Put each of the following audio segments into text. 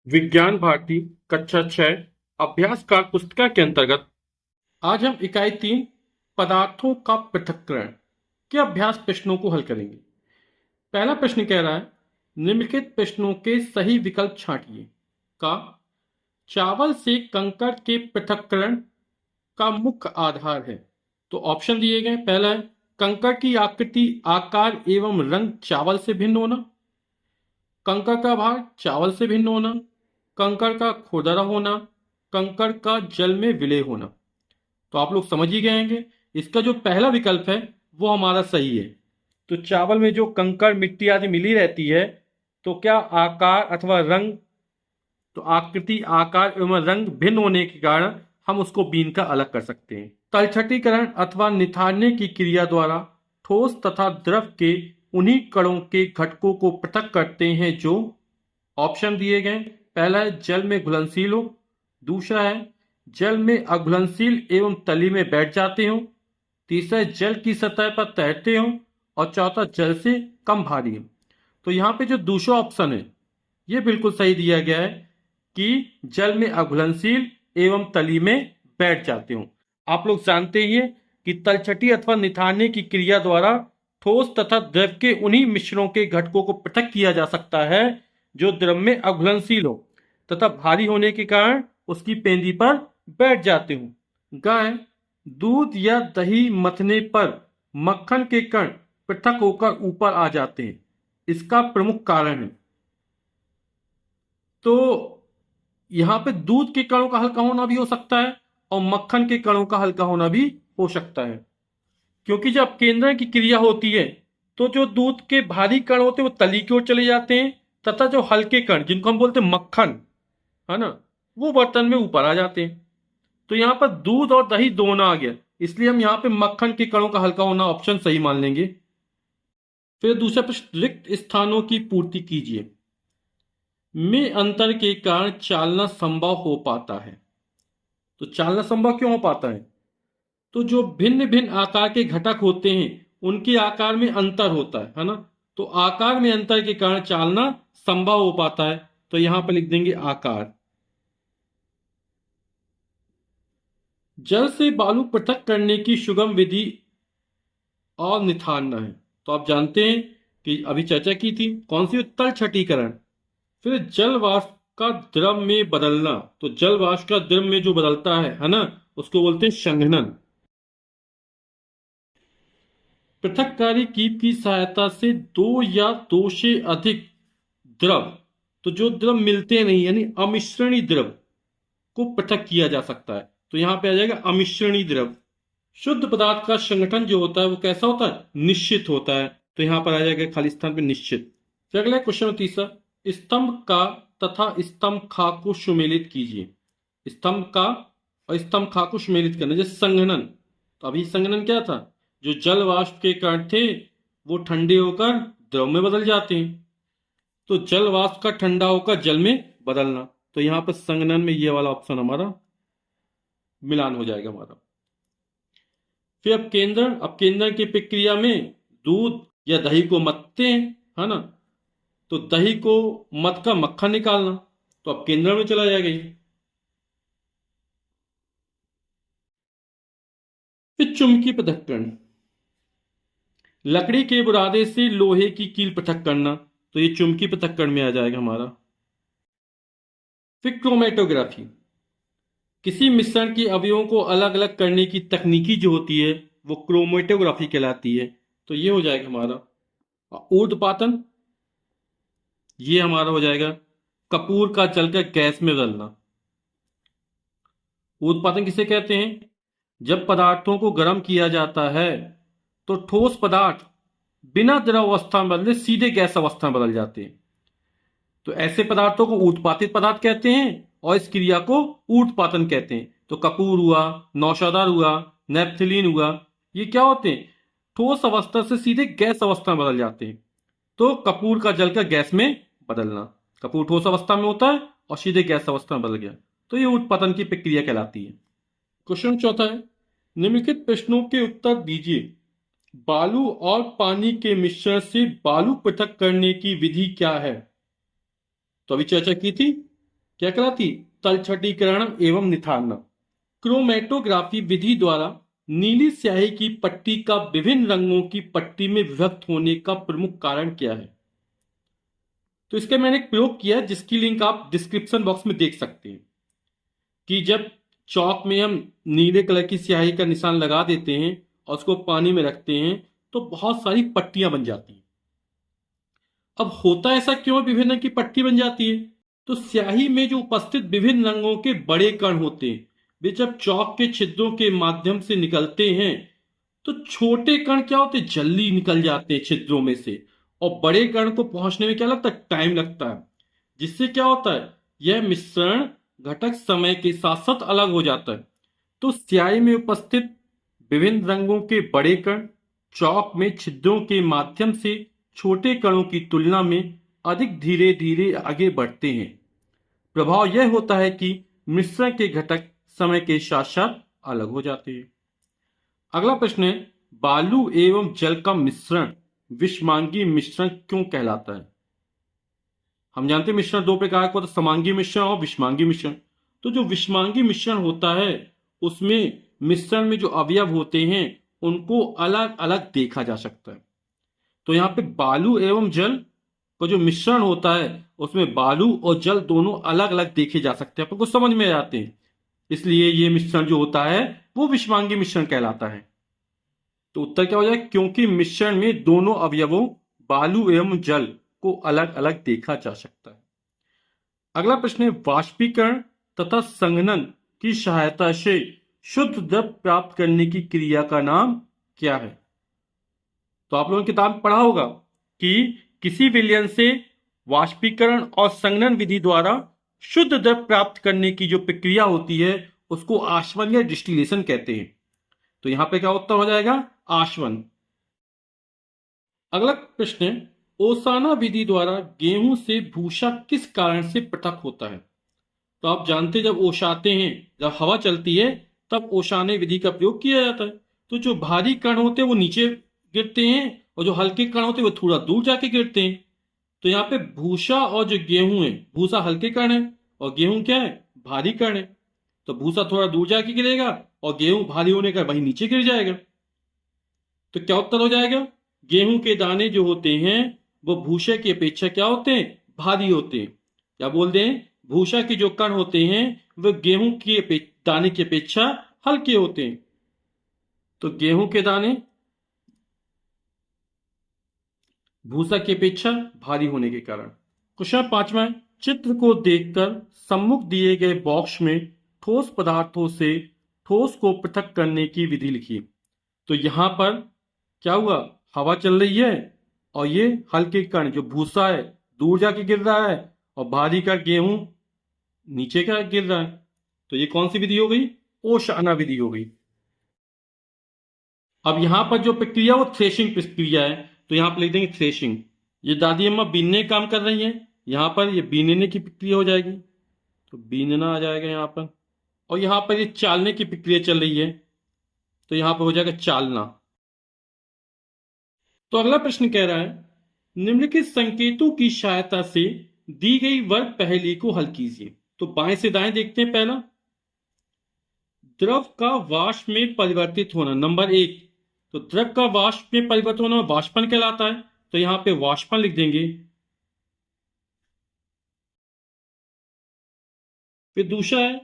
विज्ञान भारती कक्षा 6 अभ्यास काल पुस्तिका के अंतर्गत आज हम इकाई 3 पदार्थों का पृथक्करण के अभ्यास प्रश्नों को हल करेंगे। पहला प्रश्न कह रहा है निम्नलिखित प्रश्नों के सही विकल्प छांटिए। का चावल से कंकड़ के पृथक्करण का मुख्य आधार है। तो ऑप्शन दिए गए, पहला है कंकड़ की आकृति आकार एवं रंग चावल से भिन्न होना, कंकड़ का भार चावल से भिन्न होना, कंकड़ का खुरदरा होना, कंकड़ का जल में विलय होना। तो आप लोग समझ ही गए होंगे इसका जो पहला विकल्प है वो हमारा सही है। तो चावल में जो कंकड़ मिट्टी आदि मिली रहती है तो क्या आकार अथवा रंग, तो आकृति आकार एवं रंग भिन्न होने के कारण हम उसको बीन का अलग कर सकते हैं। तलछटीकरण अथवा निथारने की क्रिया द्वारा ठोस तथा द्रव के उन्हीं कणों के घटकों को पृथक करते हैं जो ऑप्शन दिए गए, पहला है जल में घुलनशील हो, दूसरा है जल में अघुलनशील एवं तली में बैठ जाते हो, तीसरा है जल की सतह पर तैरते हो और चौथा जल से कम भारी हो। तो यहाँ पे जो दूसरा ऑप्शन है ये बिल्कुल सही दिया गया है कि जल में अघुलनशील एवं तली में बैठ जाते हो। आप लोग जानते ही हैं कि तलछटी अथवा निथारने की क्रिया द्वारा ठोस तथा द्रव के उन्हीं मिश्रणों के घटकों को पृथक किया जा सकता है जो द्रव में अघुलनशील हो तथा भारी होने के कारण उसकी पेंदी पर बैठ जाते हो। गाय दूध या दही मथने पर मक्खन के कण पृथक होकर ऊपर आ जाते हैं, इसका प्रमुख कारण है। तो यहां पे दूध के कणों का हल्का होना भी हो सकता है और मक्खन के कणों का हल्का होना भी हो सकता है, क्योंकि जब केंद्रण की क्रिया होती है तो जो दूध के भारी कण होते हैं वो तली की ओर चले जाते हैं तथा जो हल्के कण जिनको हम बोलते हैं मक्खन, है ना, वो बर्तन में ऊपर आ जाते हैं। तो यहाँ पर दूध और दही दोनों आ गया, इसलिए हम यहाँ पे मक्खन के कणों का हल्का होना ऑप्शन सही मान लेंगे। फिर दूसरा प्रश्न, रिक्त स्थानों की पूर्ति कीजिए में अंतर के कारण चालना संभव हो पाता है। तो चालना संभव क्यों हो पाता है? तो जो भिन्न भिन्न आकार के घटक होते हैं उनके आकार में अंतर होता है ना, तो आकार में अंतर के कारण चालना संभव हो पाता है। तो यहां पर लिख देंगे आकार। जल से बालू पृथक करने की सुगम विधि और निथारना है। तो आप जानते हैं कि अभी चर्चा की थी कौन सी, तलछटीकरण। फिर जल वाष्प का द्रव में बदलना, तो जल वाष्प का द्रव में जो बदलता है ना, उसको बोलते हैं संघनन। पृथककारी कीप की सहायता से दो या दो से अधिक द्रव, तो जो द्रव मिलते नहीं यानी अमिश्रणी द्रव को पृथक किया जा सकता है। तो यहां पे आ जाएगा अमिश्रणी द्रव। शुद्ध पदार्थ का संगठन जो होता है वो कैसा होता है? निश्चित होता है। तो यहां पर आ जाएगा खाली स्थान पे निश्चित। फिर अगला क्वेश्चन तीसरा, स्तंभ का तथा स्तंभ खा को सुमेलित कीजिए। स्तंभ का और स्तंभ खा को सुमेलित करना, जैसे संघनन। तो अभी संघनन क्या था? जो जल वाष्प के कण थे वो ठंडे होकर द्रव में बदल जाते हैं, तो जल वाष्प का ठंडा होकर जल में बदलना। तो यहां पर संघनन में ये वाला ऑप्शन हमारा मिलान हो जाएगा हमारा। फिर अब केंद्रण की प्रक्रिया में दूध या दही को मथते हैं, है ना, तो दही को मथ कर मक्खन निकालना, तो अब केंद्रण में चला जाएगा ये। फिर चुंबकीय पृथक्करण, लकड़ी के बुरादे से लोहे की कील पृथक करना, तो ये चुंबकीय पृथक्करण में आ जाएगा हमारा। फिर क्रोमेटोग्राफी, किसी मिश्रण के अवयवों को अलग अलग करने की तकनीकी जो होती है वो क्रोमेटोग्राफी कहलाती है। तो ये हो जाएगा हमारा। ऊर्ध्वपातन, ये हमारा हो जाएगा कपूर का जलकर गैस में बदलना। ऊर्ध्वपातन किसे कहते हैं? जब पदार्थों को गर्म किया जाता है तो ठोस पदार्थ बिना द्रव अवस्था में बदले सीधे गैस अवस्था में बदल जाते हैं, तो ऐसे पदार्थों को ऊर्ध्वपातित पदार्थ कहते हैं और इस क्रिया को ऊर्ध्वपातन कहते हैं। तो कपूर हुआ, नौशादार हुआ, नेपथिलीन हुआ, ये क्या होते हैं? ठोस अवस्था से सीधे गैस अवस्था में बदल जाते हैं। तो कपूर का जलकर गैस में बदलना, कपूर ठोस अवस्था में होता है और सीधे गैस अवस्था में बदल गया, तो ये ऊर्ध्वपातन की प्रक्रिया कहलाती है। क्वेश्चन चौथा है, निम्नलिखित प्रश्नों के उत्तर दीजिए। बालू और पानी के मिश्रण से बालू पृथक करने की विधि क्या है? तो अभी चर्चा की थी क्या कहलाती? तलछटीकरण एवं निथारना। क्रोमेटोग्राफी विधि द्वारा नीली स्याही की पट्टी का विभिन्न रंगों की पट्टी में विभक्त होने का प्रमुख कारण क्या है? तो इसका मैंने एक प्रयोग किया है जिसकी लिंक आप डिस्क्रिप्शन बॉक्स में देख सकते हैं कि जब चौक में हम नीले कलर की स्याही का निशान लगा देते हैं और उसको पानी में रखते हैं तो बहुत सारी पट्टियां बन जाती हैं। अब होता ऐसा क्यों विभिन्न रंग की पट्टी बन जाती है? तो स्याही में जो उपस्थित विभिन्न रंगों के बड़े कण होते हैं वे जब चौक के छिद्रों के माध्यम से निकलते हैं तो छोटे कण क्या होते हैं, जल्दी निकल जाते हैं छिद्रों में से, और बड़े कण को पहुंचने में क्या लगता है, टाइम लगता है। जिससे क्या होता है, यह मिश्रण घटक समय के साथ साथ अलग हो जाता है। तो स्याही में उपस्थित विभिन्न रंगों के बड़े कण चौक में छिद्रों के माध्यम से छोटे कणों की तुलना में अधिक धीरे धीरे आगे बढ़ते हैं। प्रभाव यह होता है कि मिश्रण के घटक समय के साथ साथ अलग हो जाते हैं। अगला प्रश्न है, बालू एवं जल का मिश्रण विषमांगी मिश्रण क्यों कहलाता है? हम जानते हैं मिश्रण दो प्रकार का होता है, समांगी मिश्रण और विषमांगी मिश्रण। तो जो विषमांगी मिश्रण होता है उसमें मिश्रण में जो अवयव होते हैं उनको अलग अलग देखा जा सकता है। तो यहाँ पे बालू एवं जल का जो मिश्रण होता है उसमें बालू और जल दोनों अलग अलग देखे जा सकते हैं, आपको समझ में आते हैं। इसलिए ये मिश्रण जो होता है वो विषमांगी मिश्रण कहलाता है। तो उत्तर क्या हो जाए, क्योंकि मिश्रण में दोनों अवयवों बालू एवं जल को अलग अलग देखा जा सकता है। अगला प्रश्न है, वाष्पीकरण तथा संघनन की सहायता से शुद्ध द्रव प्राप्त करने की क्रिया का नाम क्या है? तो आप लोगों ने किताब में पढ़ा होगा कि किसी विलयन से वाष्पीकरण और संघनन विधि द्वारा शुद्ध द्रव प्राप्त करने की जो प्रक्रिया होती है उसको आशवन या डिस्टिलेशन कहते हैं। तो यहां पे क्या उत्तर हो जाएगा, आशवन। अगला प्रश्न है, ओसाना विधि द्वारा गेहूं से भूसा किस कारण से पृथक होता है? तो आप जानते हैं जब ओसाते हैं, जब हवा चलती है तब ओसाने विधि का प्रयोग किया जाता है। तो जो भारी कण होते हैं वो नीचे गिरते हैं और जो हल्के कण होते हैं वो थोड़ा दूर जाके गिरते हैं। तो यहाँ पे भूसा और जो गेहूं है, भूसा हल्के कण है और गेहूं क्या है, भारी कण है। तो भूसा थोड़ा दूर जाके गिरेगा और गेहूं भारी होने का वही नीचे गिर जाएगा। तो क्या उत्तर हो जाएगा, गेहूं के दाने जो होते हैं वो भूसे की अपेक्षा क्या होते हैं, भारी होते हैं। क्या बोलते हैं, भूसा के जो कण होते हैं वो गेहूं की दाने की अपेक्षा हल्के होते हैं। तो गेहूं के दाने भूसा की अपेक्षा भारी होने के कारण। क्वेश्चन 5वां, चित्र को देखकर सम्मुख दिए गए बॉक्स में ठोस पदार्थों से ठोस को पृथक करने की विधि लिखिए। तो यहां पर क्या हुआ, हवा चल रही है और ये हल्के कण जो भूसा है दूर जाके गिर रहा है और भारी कण गेहूं नीचे का गिर रहा है। तो ये कौन सी विधि हो गई, ओशाना विधि हो गई। अब यहां पर जो प्रक्रिया वो थ्रेशिंग प्रक्रिया है, तो यहां पर लिख देंगे थ्रेशिंग। ये दादी अम्मा बीनने का काम कर रही हैं, यहां पर ये बीनने की प्रक्रिया हो जाएगी, तो बीनना आ जाएगा यहां पर। और यहां पर ये चालने की प्रक्रिया चल रही है, तो यहां पर हो जाएगा चालना। तो अगला प्रश्न कह रहा है, निम्नलिखित संकेतों की सहायता से दी गई वर्ग पहेली को हल कीजिए। तो बाएं से दाएं देखते हैं। पहला, द्रव का वाष्प में परिवर्तित होना, नंबर 1। तो द्रव का वाष्प में परिवर्तित होना वाष्पन कहलाता है, तो यहां पे वाष्पन लिख देंगे। फिर दूसरा है,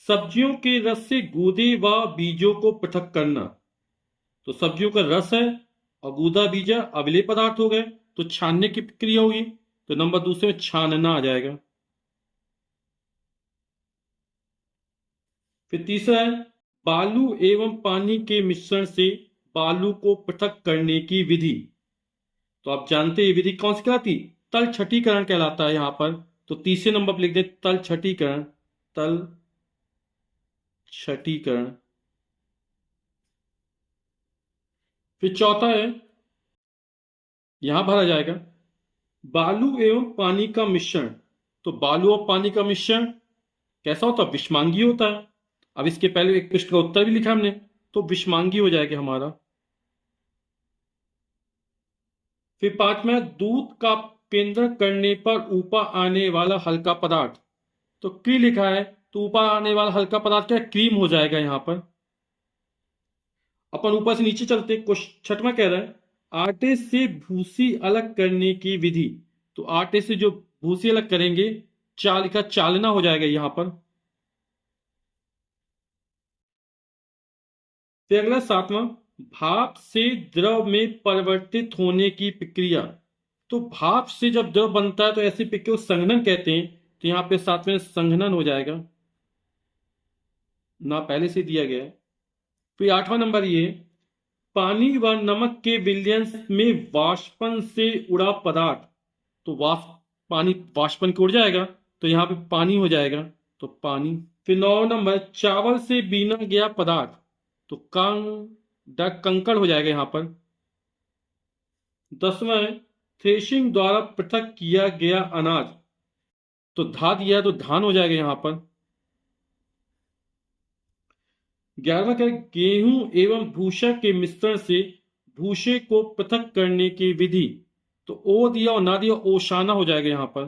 सब्जियों के रस से गूदे व बीजों को पृथक करना। तो सब्जियों का रस है और गूदा बीजा अविलेय पदार्थ हो गए, तो छानने की प्रक्रिया होगी, तो नंबर दूसरे में छानना आ जाएगा। फिर तीसरा है, बालू एवं पानी के मिश्रण से बालू को पृथक करने की विधि। तो आप जानते हैं ये विधि कौन सी कहलाती, तल छटीकरण कहलाता है यहां पर। तो तीसरे नंबर पर लिख दे तल छटीकरण, तल छटीकरण। फिर चौथा है, यहां भरा जाएगा बालू एवं पानी का मिश्रण। तो बालू और पानी का मिश्रण कैसा होता है, विषमांगी होता है। अब इसके पहले एक प्रश्न का उत्तर भी लिखा हमने, तो विषमांगी हो जाएगा हमारा। फिर पांचवा, दूध का केंद्र करने पर ऊपर आने वाला हल्का पदार्थ। तो क्री लिखा है, तो ऊपर आने वाला हल्का पदार्थ क्या है? क्रीम हो जाएगा यहां पर। अपन ऊपर से नीचे चलते, क्वेश्चन छठवां कह रहा है आटे से भूसी अलग करने की विधि। तो आटे से जो भूसी अलग करेंगे, चाल का चालना हो जाएगा यहां पर। फिर अगला सातवां, भाप से द्रव में परिवर्तित होने की प्रक्रिया। तो भाप से जब द्रव बनता है तो ऐसी प्रक्रिया को संघनन कहते हैं। तो यहां पे सातवें संघनन हो जाएगा, ना पहले से दिया गया है। फिर आठवां नंबर ये, पानी व नमक के विलयन में वाष्पन से उड़ा पदार्थ। तो पानी वाष्पन की उड़ जाएगा, तो यहां पे पानी हो जाएगा, तो पानी। फिर 9 नंबर, चावल से बीना गया पदार्थ। तो कंकड़ हो जाएगा यहां पर। 10वां है, थ्रेशिंग द्वारा पृथक किया गया अनाज। तो धा दिया है तो धान हो जाएगा यहां पर। 11वां क्या है, गेहूं एवं भूसा के मिश्रण से भूसे को पृथक करने की विधि। तो ओ दिया और ना दिया ओशाना हो जाएगा यहां पर।